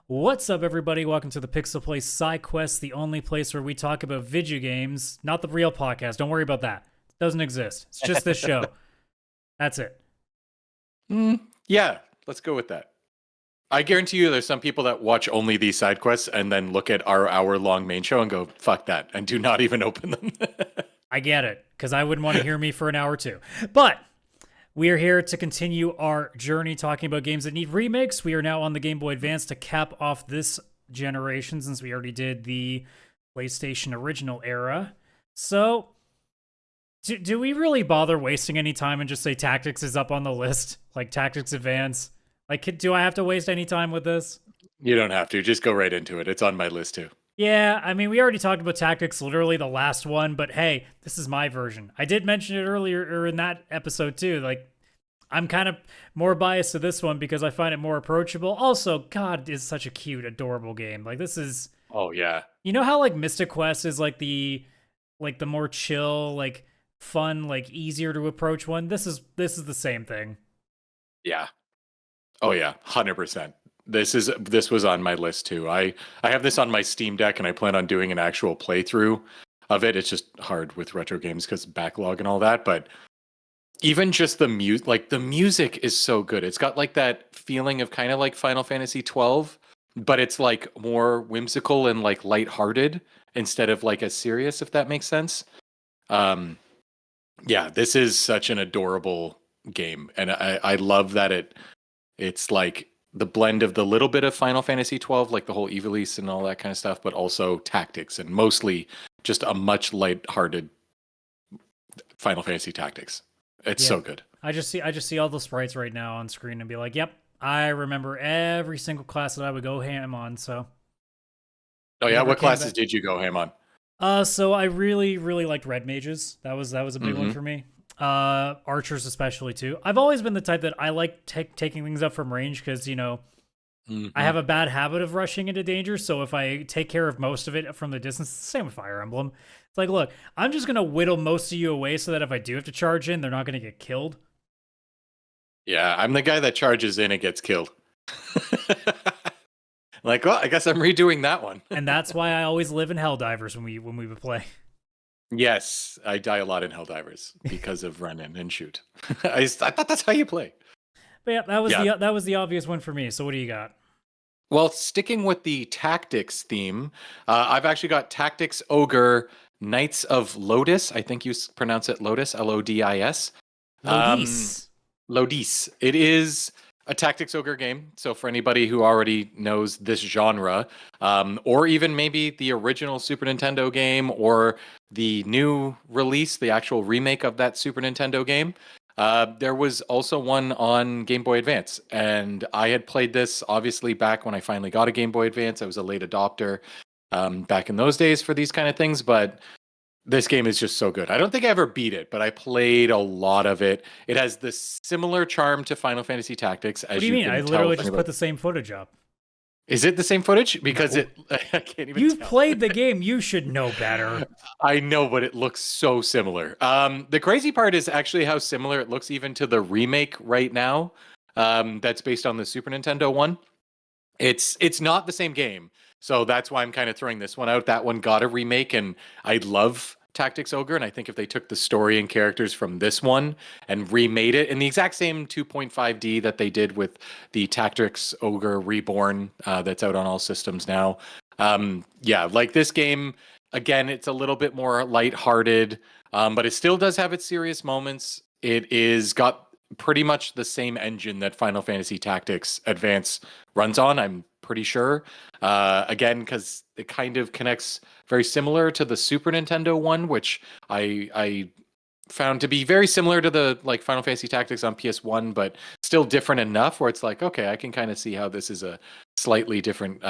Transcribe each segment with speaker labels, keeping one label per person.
Speaker 1: What's up, everybody? Welcome to the PixelPlay Sidequest, the only place where we talk about video games, not the real podcast. Don't worry about that. It doesn't exist. It's just this show. That's it.
Speaker 2: Yeah, let's go with that. I guarantee you there's some people that watch only these side quests and then look at our hour-long main show and go, fuck that, and do not even open them.
Speaker 1: I get it, because I wouldn't want to hear me for an hour too. But we are here to continue our journey talking about games that need remakes. We are now on the Game Boy Advance to cap off this generation, since we already did the PlayStation original era. So, do we really bother wasting any time and just say Tactics is up on the list? Like Tactics Advance? Like, do I have to waste any time with this?
Speaker 2: You don't have to. Just go right into it. It's on my list too.
Speaker 1: Yeah, I mean, we already talked about Tactics, literally the last one, but hey, this is my version. I did mention it earlier or in that episode too. Like, I'm kind of more biased to this one because I find it more approachable. Also, God, is such a cute, adorable game. Like, this is...
Speaker 2: Oh, yeah.
Speaker 1: You know how, like, Mystic Quest is, like, the more chill, like, fun, like, easier to approach one? This is the same thing.
Speaker 2: Yeah. Oh, yeah. 100%. This was on my list too. I have this on my Steam Deck and I plan on doing an actual playthrough of it. It's just hard with retro games because backlog and all that, but even just the music, like the music is so good. It's got like that feeling of kind of like Final Fantasy 12, but it's like more whimsical and like lighthearted instead of like as serious, if that makes sense. Yeah, this is such an adorable game, and I love that it's like the blend of the little bit of Final Fantasy 12, like the whole Ivalice and all that kind of stuff, but also Tactics and mostly just a much lighthearted Final Fantasy Tactics. It's so good.
Speaker 1: I just see all the sprites right now on screen and be like, yep, I remember every single class that I would go ham on. So.
Speaker 2: Oh yeah, what classes did you go ham on?
Speaker 1: So I really liked red mages. That was a big one for me. Archers especially too. I've always been the type that I like taking things up from range because, you know, I have a bad habit of rushing into danger. So if I take care of most of it from the distance, it's the same with Fire Emblem. It's like, look, I'm just going to whittle most of you away so that if I do have to charge in, they're not going to get killed.
Speaker 2: Yeah, I'm the guy that charges in and gets killed. Like, well, I guess I'm redoing that one.
Speaker 1: And that's why I always live in Helldivers when we would play.
Speaker 2: Yes, I die a lot in Helldivers because of run in and shoot. I thought that's how you play.
Speaker 1: But yeah, that was the obvious one for me. So what do you got?
Speaker 2: Well, sticking with the tactics theme, I've actually got Tactics Ogre Knights of Lodis. I think you pronounce it Lotus, Lodis. Lodis. It is a Tactics Ogre game. So for anybody who already knows this genre, or even maybe the original Super Nintendo game or the new release, the actual remake of that Super Nintendo game, there was also one on Game Boy Advance. And I had played this obviously back when I finally got a Game Boy Advance. I was a late adopter back in those days for these kind of things, but this game is just so good. I don't think I ever beat it, but I played a lot of it. It has this similar charm to Final Fantasy Tactics. As
Speaker 1: what do you mean? I literally just put the same footage up.
Speaker 2: Is it the same footage? Because I can't even
Speaker 1: You've
Speaker 2: tell.
Speaker 1: played the game. You should know better.
Speaker 2: I know, but it looks so similar. The crazy part is actually how similar it looks even to the remake right now. That's based on the Super Nintendo one. It's not the same game. So that's why I'm kind of throwing this one out. That one got a remake, and I love Tactics Ogre, and I think if they took the story and characters from this one and remade it in the exact same 2.5D that they did with the Tactics Ogre Reborn that's out on all systems now. Yeah, like this game, again, it's a little bit more lighthearted, but it still does have its serious moments. It is got pretty much the same engine that Final Fantasy Tactics Advance runs on, I'm pretty sure. Again, because it kind of connects very similar to the Super Nintendo one, which I found to be very similar to the like Final Fantasy Tactics on PS1, but still different enough where it's like, okay, I can kind of see how this is a slightly different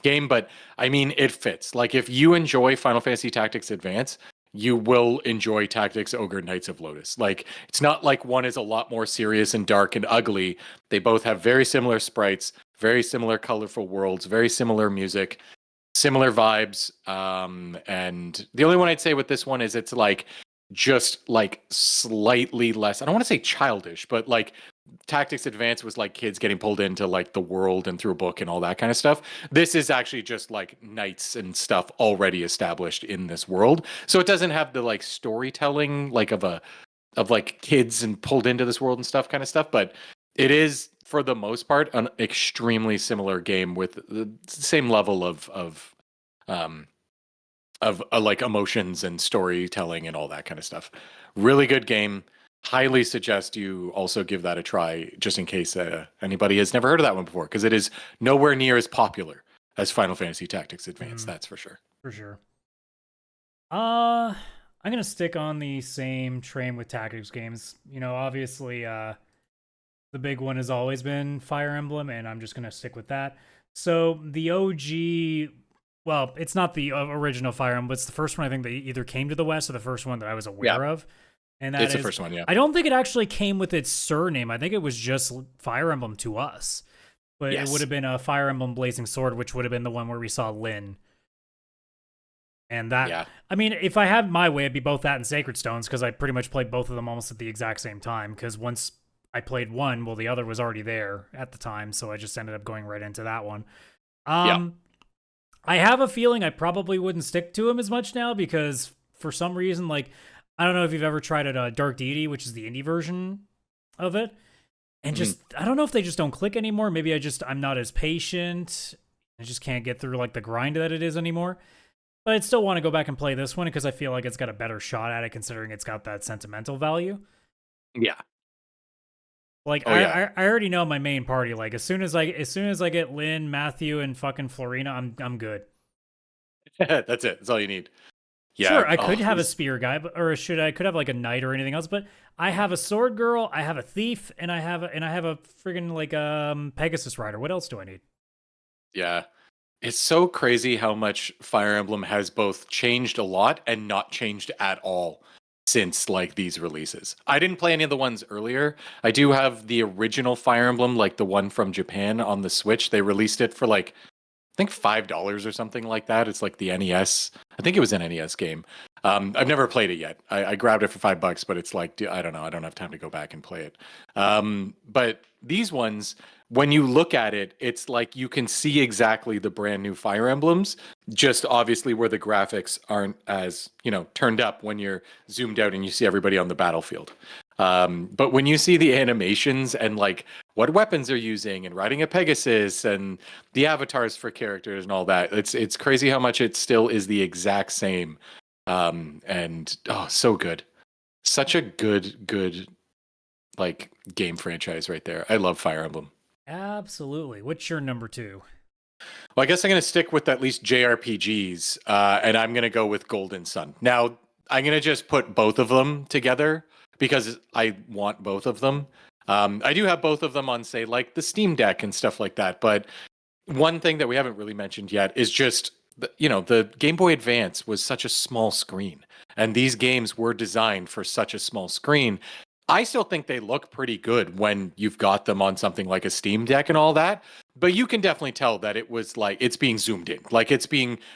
Speaker 2: game. But I mean, it fits. Like if you enjoy Final Fantasy Tactics Advance, you will enjoy Tactics Ogre Knights of Lodis. Like, it's not like one is a lot more serious and dark and ugly. They both have very similar sprites, very similar colorful worlds, very similar music, similar vibes. And the only one I'd say with this one is it's like just like slightly less, I don't want to say childish, but like Tactics Advance was like kids getting pulled into like the world and through a book and all that kind of stuff. This is actually just like knights and stuff already established in this world. So it doesn't have the like storytelling like of like kids and pulled into this world and stuff kind of stuff, but it is for the most part an extremely similar game with the same level um of like emotions and storytelling and all that kind of stuff. Really good game. Highly suggest you also give that a try just in case anybody has never heard of that one before, because it is nowhere near as popular as Final Fantasy Tactics Advance, that's for sure.
Speaker 1: For sure. I'm gonna stick on the same train with tactics games. You know, obviously, the big one has always been Fire Emblem, and I'm just gonna stick with that. So the OG, well, it's not the original Fire Emblem, but it's the first one I think that either came to the West or the first one that I was aware of. And
Speaker 2: it's the first one, yeah.
Speaker 1: I don't think it actually came with its surname. I think it was just Fire Emblem to us. But it would have been a Fire Emblem Blazing Sword, which would have been the one where we saw Lyn. And that, I mean, if I had my way, it'd be both that and Sacred Stones, because I pretty much played both of them almost at the exact same time. Because once I played one, well, the other was already there at the time, so I just ended up going right into that one. I have a feeling I probably wouldn't stick to him as much now, because for some reason, like, I don't know if you've ever tried it, Dark Deity, which is the indie version of it. And just, I don't know if they just don't click anymore. Maybe I'm not as patient. I just can't get through, like, the grind that it is anymore. But I'd still want to go back and play this one because I feel like it's got a better shot at it, considering it's got that sentimental value.
Speaker 2: Yeah.
Speaker 1: Like, I already know my main party. Like, as soon as I get Lyn, Matthew, and fucking Florina, I'm good.
Speaker 2: That's it. That's all you need. Yeah.
Speaker 1: Sure, I could have a spear guy, or I could have like a knight or anything else, but I have a sword girl, I have a thief, and I have a friggin' like Pegasus rider. What else do I need?
Speaker 2: Yeah. It's so crazy how much Fire Emblem has both changed a lot and not changed at all since like these releases. I didn't play any of the ones earlier. I do have the original Fire Emblem, like the one from Japan on the Switch. They released it for like I think $5 or something like that. It's like the NES. I think it was an NES game. I've never played it yet. I grabbed it for $5, but it's like I don't know. I don't have time to go back and play it. But these ones, when you look at it, it's like you can see exactly the brand new Fire Emblems. Just obviously where the graphics aren't as turned up when you're zoomed out and you see everybody on the battlefield. But when you see the animations and like what weapons they're using and riding a Pegasus and the avatars for characters and all that, it's crazy how much it still is the exact same. And so good. Such a good like game franchise right there. I love Fire Emblem.
Speaker 1: Absolutely. What's your number 2?
Speaker 2: Well, I guess I'm going to stick with at least JRPGs, and I'm going to go with Golden Sun. Now, I'm going to just put both of them together because I want both of them. I do have both of them on, say, like the Steam Deck and stuff like that. But one thing that we haven't really mentioned yet is just, the Game Boy Advance was such a small screen. And these games were designed for such a small screen. I still think they look pretty good when you've got them on something like a Steam Deck and all that. But you can definitely tell that it was like it's being zoomed in. Like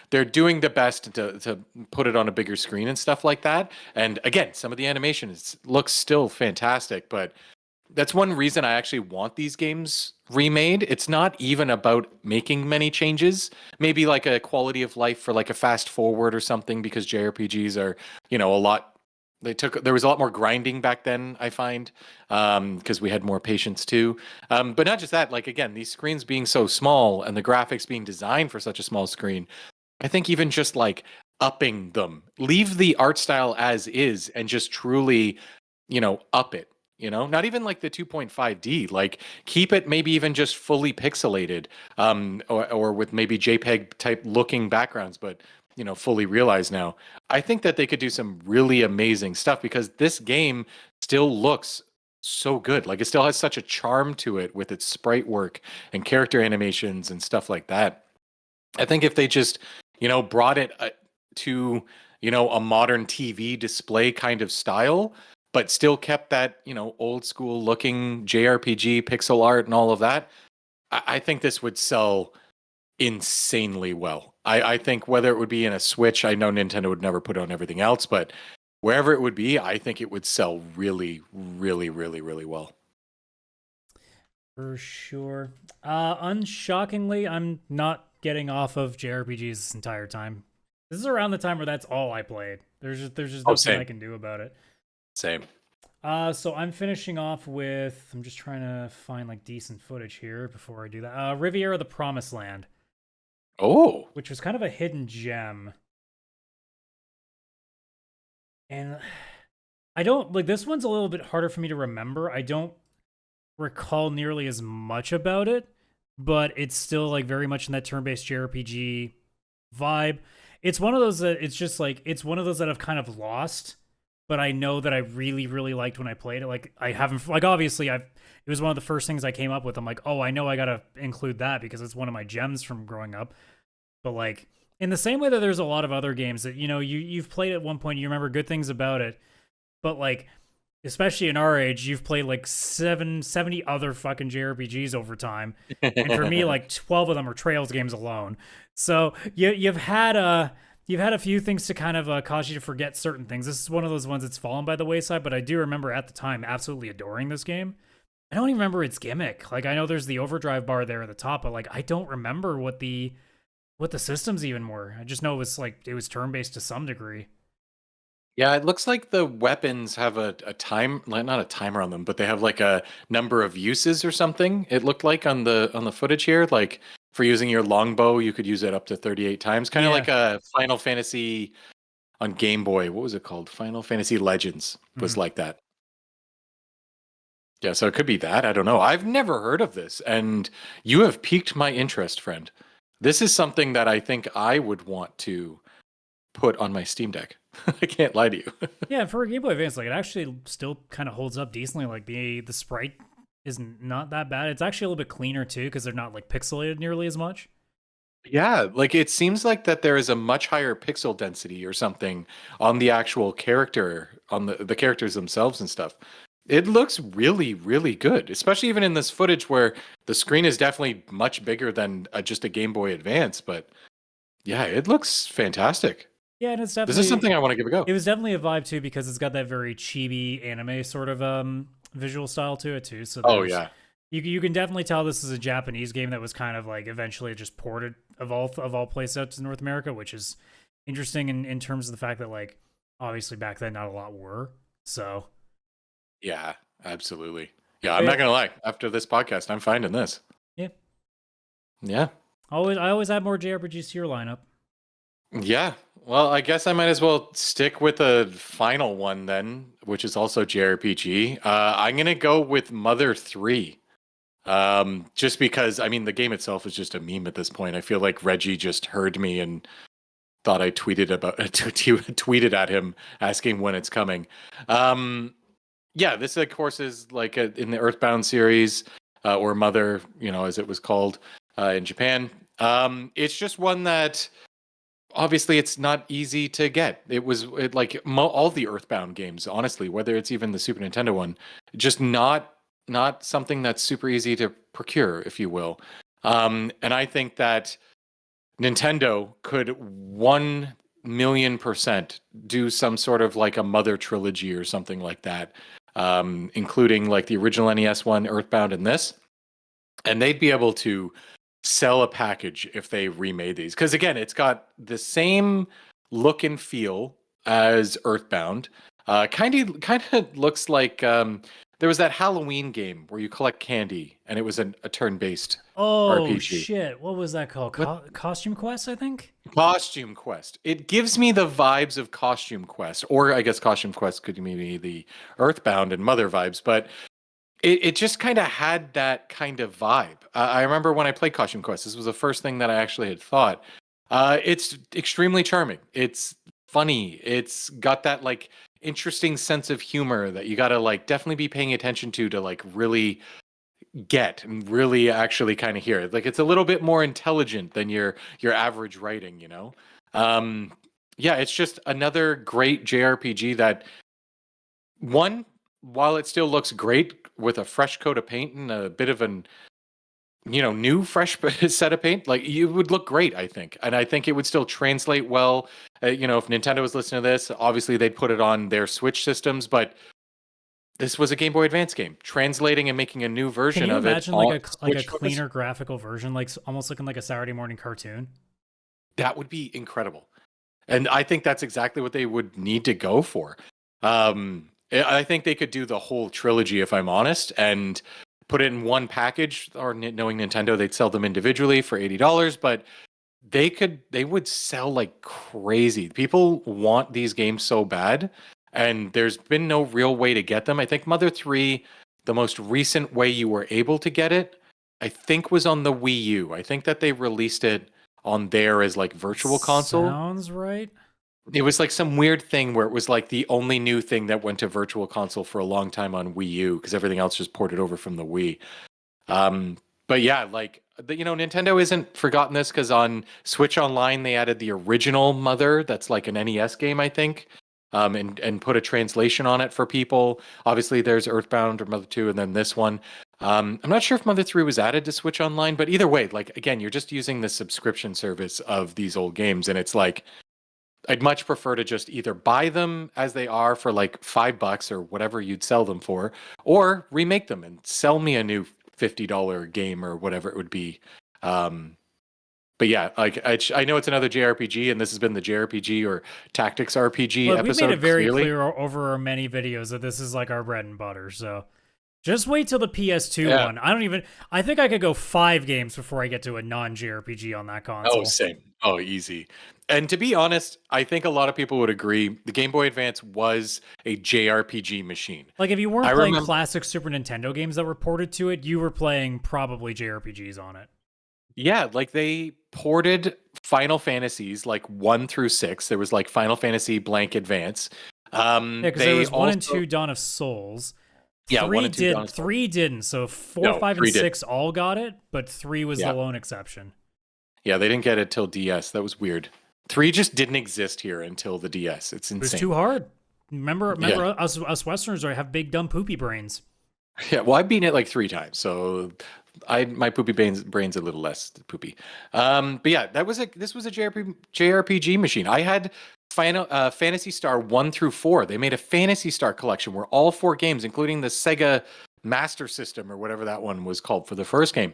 Speaker 2: they're doing the best to put it on a bigger screen and stuff like that. And again, some of the animation looks still fantastic, but that's one reason I actually want these games remade. It's not even about making many changes. Maybe like a quality of life for like a fast forward or something, because JRPGs are, a lot. There was a lot more grinding back then, I find, because we had more patience too. But not just that, like again, these screens being so small and the graphics being designed for such a small screen, I think even just like upping them, leave the art style as is and just truly, up it. Not even like the 2.5D, like keep it maybe even just fully pixelated, or with maybe JPEG type looking backgrounds, but fully realized now. I think that they could do some really amazing stuff because this game still looks so good. Like it still has such a charm to it with its sprite work and character animations and stuff like that. I think if they just, brought it to, a modern TV display kind of style, but still kept that, old school looking JRPG pixel art and all of that, I think this would sell insanely well. I think whether it would be in a Switch, I know Nintendo would never put it on everything else, but wherever it would be, I think it would sell really, really, really, really well.
Speaker 1: For sure. Unshockingly, I'm not getting off of JRPGs this entire time. This is around the time where that's all I played. There's just
Speaker 2: Oh,
Speaker 1: nothing I
Speaker 2: same,
Speaker 1: can do about it.
Speaker 2: same.
Speaker 1: So I'm finishing off with. I'm just trying to find like decent footage here before I do that. Riviera: The Promised Land,
Speaker 2: Oh,
Speaker 1: which was kind of a hidden gem, and I don't like this one's a little bit harder for me to remember. I don't recall nearly as much about it, but it's still like very much in that turn-based JRPG vibe. It's one of those that it's just like it's one of those that I've kind of lost, but I know that I really really liked when I played it. Like I haven't like obviously I've it was one of the first things I came up with. I'm like, "Oh, I know I got to include that because it's one of my gems from growing up." But like in the same way that there's a lot of other games that you've played at one point, you remember good things about it, but like especially in our age, you've played like 70 other fucking JRPGs over time. And for me, like 12 of them are Trails games alone. So you've had a few things to kind of cause you to forget certain things. This is one of those ones that's fallen by the wayside, but I do remember at the time absolutely adoring this game. I don't even remember its gimmick. Like I know there's the overdrive bar there at the top, but like I don't remember what the systems even were. I just know it was turn-based to some degree.
Speaker 2: Yeah, it looks like the weapons have a time, like not a timer on them, but they have like a number of uses or something. It looked like on the footage here, like for using your longbow, you could use it up to 38 times, kind of
Speaker 1: Yeah.
Speaker 2: like a Final Fantasy on Game Boy. What was it called? Final Fantasy Legends was
Speaker 1: Mhm.
Speaker 2: like that. Yeah, so it could be that. I don't know. I've never heard of this, and you have piqued my interest, friend. This is something that I think I would want to put on my Steam Deck. I can't lie to you.
Speaker 1: Yeah, for a Game Boy Advance, like it actually still kind of holds up decently. Like the sprite is not that bad. It's actually a little bit cleaner too because they're not like pixelated nearly as much.
Speaker 2: Yeah, like it seems like that there is a much higher pixel density or something on the actual character, on the characters themselves and stuff. It looks really, really good, especially even in this footage where the screen is definitely much bigger than just a Game Boy Advance. But yeah, it looks fantastic.
Speaker 1: Yeah, and it's
Speaker 2: This is
Speaker 1: definitely
Speaker 2: something I want to give a go.
Speaker 1: it was definitely a vibe too because it's got that very chibi anime sort of visual style to it too. So
Speaker 2: Oh
Speaker 1: there's
Speaker 2: yeah,
Speaker 1: you can definitely tell this is a Japanese game that was kind of like eventually just ported of all places out to North America, which is interesting in terms of the fact that like obviously back then not a lot were. So
Speaker 2: yeah, absolutely. Yeah, I'm not
Speaker 1: but
Speaker 2: gonna lie. After this podcast, I'm finding this.
Speaker 1: yeah,
Speaker 2: Yeah.
Speaker 1: I always add more JRPGs to your lineup.
Speaker 2: Yeah. Well, I guess I might as well stick with the final one then, which is also JRPG. I'm gonna go with Mother 3. Just because I mean the game itself is just a meme at this point. I feel like Reggie just heard me and thought I tweeted about tweeted at him asking when it's coming. Um, yeah, this of course is like in the Earthbound series, or Mother, as it was called in Japan. It's just one that obviously it's not easy to get. Like all the Earthbound games, honestly, whether it's even the Super Nintendo one, just not something that's super easy to procure, if you will. And I think that Nintendo could 1,000,000% do some sort of like a Mother trilogy or something like that, including like the original NES one, Earthbound, and this, and they'd be able to sell a package if they remade these. Because again, it's got the same look and feel as Earthbound. Kind of looks like there was that Halloween game where you collect candy, and it was a turn-based
Speaker 1: Oh
Speaker 2: RPG.
Speaker 1: shit! What was that called?
Speaker 2: What
Speaker 1: Costume Quest, I think.
Speaker 2: Costume Quest? It gives me the vibes of Costume Quest, or I guess Costume Quest could be the Earthbound and Mother vibes, but it just kind of had that kind of vibe. I remember when I played Costume Quest, this was the first thing that I actually had thought. It's extremely charming. It's funny. It's got that like interesting sense of humor that you got to like definitely be paying attention to like really get and really actually kind of hear it. Like it's a little bit more intelligent than your average writing. Um, yeah, it's just another great JRPG that one, while it still looks great with a fresh coat of paint and a bit of an new fresh set of paint, like you would look great, I think. And I think it would still translate well. If Nintendo was listening to this, obviously they'd put it on their Switch systems, but this was a Game Boy Advance game. Translating and making a new
Speaker 1: Can
Speaker 2: version
Speaker 1: you
Speaker 2: of it
Speaker 1: imagine
Speaker 2: on
Speaker 1: like a
Speaker 2: Switch
Speaker 1: cleaner graphical version, like almost looking like a Saturday morning cartoon?
Speaker 2: that would be incredible. And I think that's exactly what they would need to go for. I think they could do the whole trilogy, if I'm honest, and put it in one package. Or knowing Nintendo, they'd sell them individually for $80, but they would sell like crazy. People want these games so bad, and there's been no real way to get them. I think Mother 3, the most recent way you were able to get it, I think was on the Wii U. I think that they released it on there as like virtual console.
Speaker 1: Sounds right.
Speaker 2: It was like some weird thing where it was like the only new thing that went to virtual console for a long time on Wii U because everything else just ported over from the Wii. But yeah, like Nintendo isn't forgotten this because on Switch Online they added the original Mother, that's like an NES game, I think, and put a translation on it for people. Obviously, there's Earthbound or Mother 2, and then this one. I'm not sure if Mother 3 was added to Switch Online, but either way, like again, you're just using the subscription service of these old games, and it's like I'd much prefer to just either buy them as they are for like $5 or whatever you'd sell them for, or remake them and sell me a new $50 game or whatever it would be. But yeah, like I know it's another JRPG, and this has been the JRPG or Tactics RPG
Speaker 1: Look,
Speaker 2: episode.
Speaker 1: we've made it very
Speaker 2: clearly.
Speaker 1: clear over our many videos that this is like our bread and butter. So just wait till the PS2
Speaker 2: Yeah.
Speaker 1: one. I think I could go 5 games before I get to a non-JRPG on that console.
Speaker 2: Oh, same. Oh, easy. And to be honest, I think a lot of people would agree the Game Boy Advance was a JRPG machine.
Speaker 1: Like if you weren't
Speaker 2: I
Speaker 1: playing
Speaker 2: remember-
Speaker 1: classic Super Nintendo games that were ported to it, you were playing probably JRPGs on it.
Speaker 2: Yeah, like they ported Final Fantasies like 1 through 6. There was like Final Fantasy Blank Advance.
Speaker 1: Yeah, because there was 1 and
Speaker 2: also-
Speaker 1: 2 Dawn of Souls.
Speaker 2: Yeah,
Speaker 1: 3
Speaker 2: 1 and 2
Speaker 1: did,
Speaker 2: Dawn of Souls.
Speaker 1: 3 didn't. So 4,
Speaker 2: No,
Speaker 1: 5,
Speaker 2: 3
Speaker 1: and
Speaker 2: did.
Speaker 1: 6 all got it, but 3 was
Speaker 2: Yeah.
Speaker 1: the lone exception.
Speaker 2: Yeah, they didn't get it till DS. That was weird. 3 just didn't exist here until the DS. It's
Speaker 1: It was
Speaker 2: insane.
Speaker 1: too hard. Remember
Speaker 2: Yeah.
Speaker 1: us Westerners have big dumb poopy brains.
Speaker 2: Yeah, well, I've beaten it like 3 times, so my poopy brain's a little less poopy. But yeah, this was a JRPG machine. I had Final Fantasy Star 1 through 4. They made a Fantasy Star collection where all 4 games, including the Sega Master System or whatever that one was called for the first game,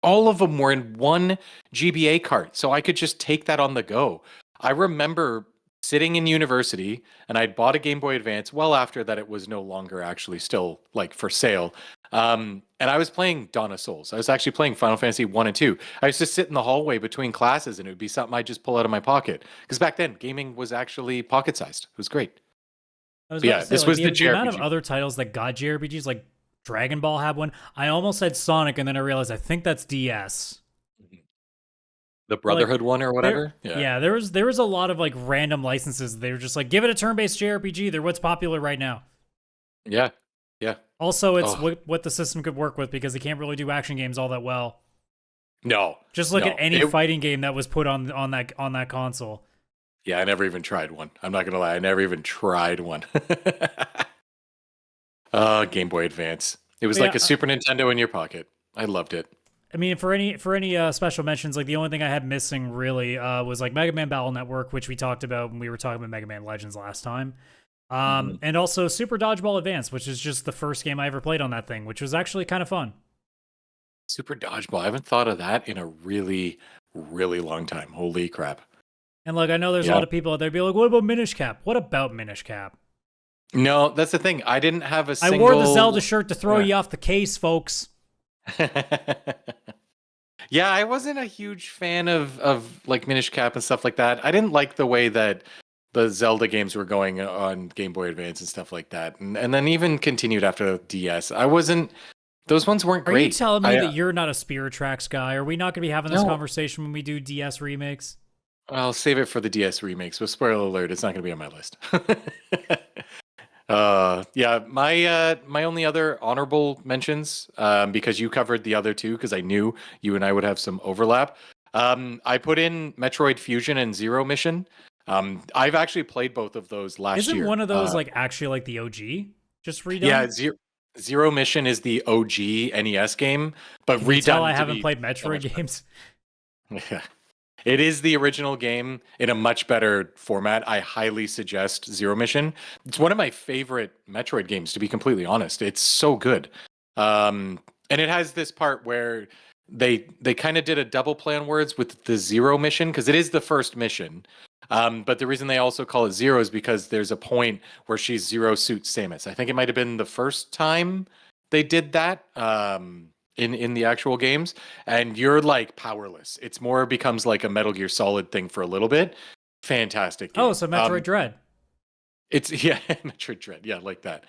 Speaker 2: all of them were in one GBA cart, so I could just take that on the go. I remember sitting in university, and I'd bought a Game Boy Advance well after that it was no longer actually still like for sale. And I was playing Dawn of Souls. I was actually playing Final Fantasy 1 and 2. I used to sit in the hallway between classes, and it would be something I'd just pull out of my pocket. Because back then, gaming was actually pocket-sized. It was great.
Speaker 1: I was
Speaker 2: But
Speaker 1: about
Speaker 2: yeah,
Speaker 1: to say,
Speaker 2: this
Speaker 1: like,
Speaker 2: was the
Speaker 1: the amount of
Speaker 2: JRPG.
Speaker 1: other titles that got JRPGs, like Dragon Ball had one. I almost said Sonic, and then I realized I think that's DS.
Speaker 2: The Brotherhood one or whatever?
Speaker 1: Yeah, there was a lot of like random licenses. They were just like, give it a turn-based JRPG. They're what's popular right now.
Speaker 2: Yeah. Yeah.
Speaker 1: Also, it's
Speaker 2: Oh.
Speaker 1: what the system could work with because they can't really do action games all that well.
Speaker 2: No.
Speaker 1: Just look
Speaker 2: No.
Speaker 1: at any fighting game that was put on that console.
Speaker 2: Yeah, I never even tried one. I'm not gonna lie, I never even tried one. Game Boy Advance. It was
Speaker 1: But
Speaker 2: like
Speaker 1: yeah,
Speaker 2: a Super Nintendo in your pocket. I loved it.
Speaker 1: I mean, for any special mentions, like the only thing I had missing really was like Mega Man Battle Network, which we talked about when we were talking about Mega Man Legends last time. And also Super Dodgeball Advance, which is just the first game I ever played on that thing, which was actually kind of fun.
Speaker 2: Super Dodgeball. I haven't thought of that in a really, really long time. Holy crap.
Speaker 1: And like I know there's a
Speaker 2: Yeah.
Speaker 1: lot of people out there be like, "What about Minish Cap? What about Minish Cap?"
Speaker 2: No, that's the thing. I didn't have a
Speaker 1: I
Speaker 2: single...
Speaker 1: wore the Zelda shirt to throw
Speaker 2: Yeah.
Speaker 1: you off the case, folks.
Speaker 2: Yeah, I wasn't a huge fan of like Minish Cap and stuff like that. I didn't like the way that the Zelda games were going on Game Boy Advance and stuff like that. And then even continued after DS. I wasn't... Those ones weren't
Speaker 1: Are
Speaker 2: great.
Speaker 1: you telling me that you're not a Spirit Tracks guy? Are we not going to be having this
Speaker 2: No.
Speaker 1: conversation when we do DS remakes?
Speaker 2: I'll save it for the DS remakes. But spoiler alert, it's not going to be on my list. Yeah, my only other honorable mentions, because you covered the other two, because I knew you and I would have some overlap. I put in Metroid Fusion and Zero Mission. I've actually played both of those last year.
Speaker 1: Isn't one of those like actually like the OG? Just redone?
Speaker 2: Yeah, Zero Mission is the OG NES game, but
Speaker 1: Can you
Speaker 2: redone.
Speaker 1: tell I
Speaker 2: to
Speaker 1: haven't
Speaker 2: be
Speaker 1: played
Speaker 2: so
Speaker 1: Metroid
Speaker 2: much better.
Speaker 1: games?
Speaker 2: Yeah. It is the original game in a much better format. I highly suggest Zero Mission. It's one of my favorite Metroid games, to be completely honest. It's so good. And it has this part where they kind of did a double play on words with the Zero Mission because it is the first mission. But the reason they also call it Zero is because there's a point where she's Zero Suit Samus. I think it might have been the first time they did that. In the actual games, and you're like powerless. It's more becomes like a Metal Gear Solid thing for a little bit. Fantastic game.
Speaker 1: Oh, so Metroid Dread.
Speaker 2: It's yeah, Metroid Dread, yeah, like that.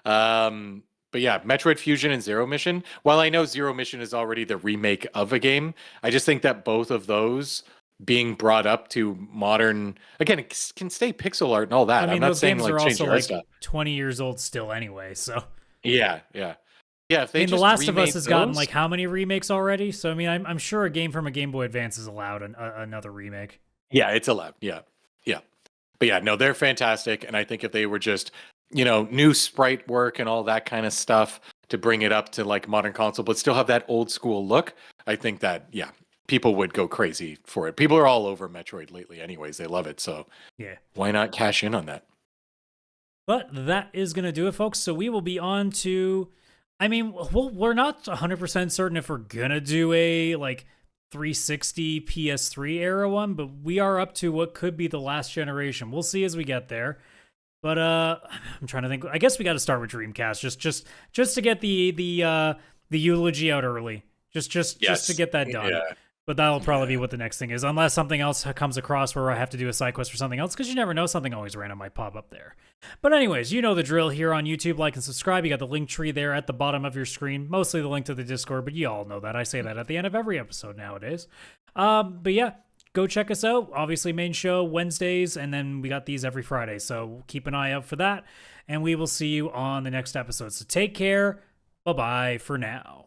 Speaker 2: But yeah, Metroid Fusion and Zero Mission. While I know Zero Mission is already the remake of a game, I just think that both of those being brought up to modern, again, it can stay pixel art and all that.
Speaker 1: I mean,
Speaker 2: I'm not
Speaker 1: those
Speaker 2: saying
Speaker 1: games
Speaker 2: like
Speaker 1: are
Speaker 2: change
Speaker 1: also
Speaker 2: the art
Speaker 1: like
Speaker 2: stuff.
Speaker 1: 20 years old still anyway, so.
Speaker 2: Yeah, yeah. Yeah, if
Speaker 1: I
Speaker 2: they
Speaker 1: mean, The
Speaker 2: just
Speaker 1: Last of Us
Speaker 2: remade
Speaker 1: has gotten
Speaker 2: those-
Speaker 1: like how many remakes already? So I mean, I'm sure a game from a Game Boy Advance is allowed another remake.
Speaker 2: Yeah, it's allowed. Yeah. Yeah. But yeah, no, they're fantastic. And I think if they were just, new sprite work and all that kind of stuff to bring it up to like modern console, but still have that old school look, I think that, yeah, people would go crazy for it. People are all over Metroid lately, anyways. They love it. So
Speaker 1: Yeah.
Speaker 2: why not cash in on that?
Speaker 1: But that is going to do it, folks. So we will be on to, I mean, we're not 100% certain if we're going to do a like 360 PS3 era one, but we are up to what could be the last generation. We'll see as we get there. But I'm trying to think. I guess we got to start with Dreamcast just to get the eulogy out early. Just to get that done.
Speaker 2: Yeah.
Speaker 1: But that'll probably be what the next thing is, unless something else comes across where I have to do a side quest for something else, because you never know, something always random might pop up there. But anyways, you know the drill here on YouTube. Like and subscribe. You got the link tree there at the bottom of your screen, mostly the link to the Discord, but you all know that. I say that at the end of every episode nowadays. But yeah, go check us out. Obviously, main show Wednesdays, and then we got these every Friday, so keep an eye out for that, and we will see you on the next episode. So take care. Bye-bye for now.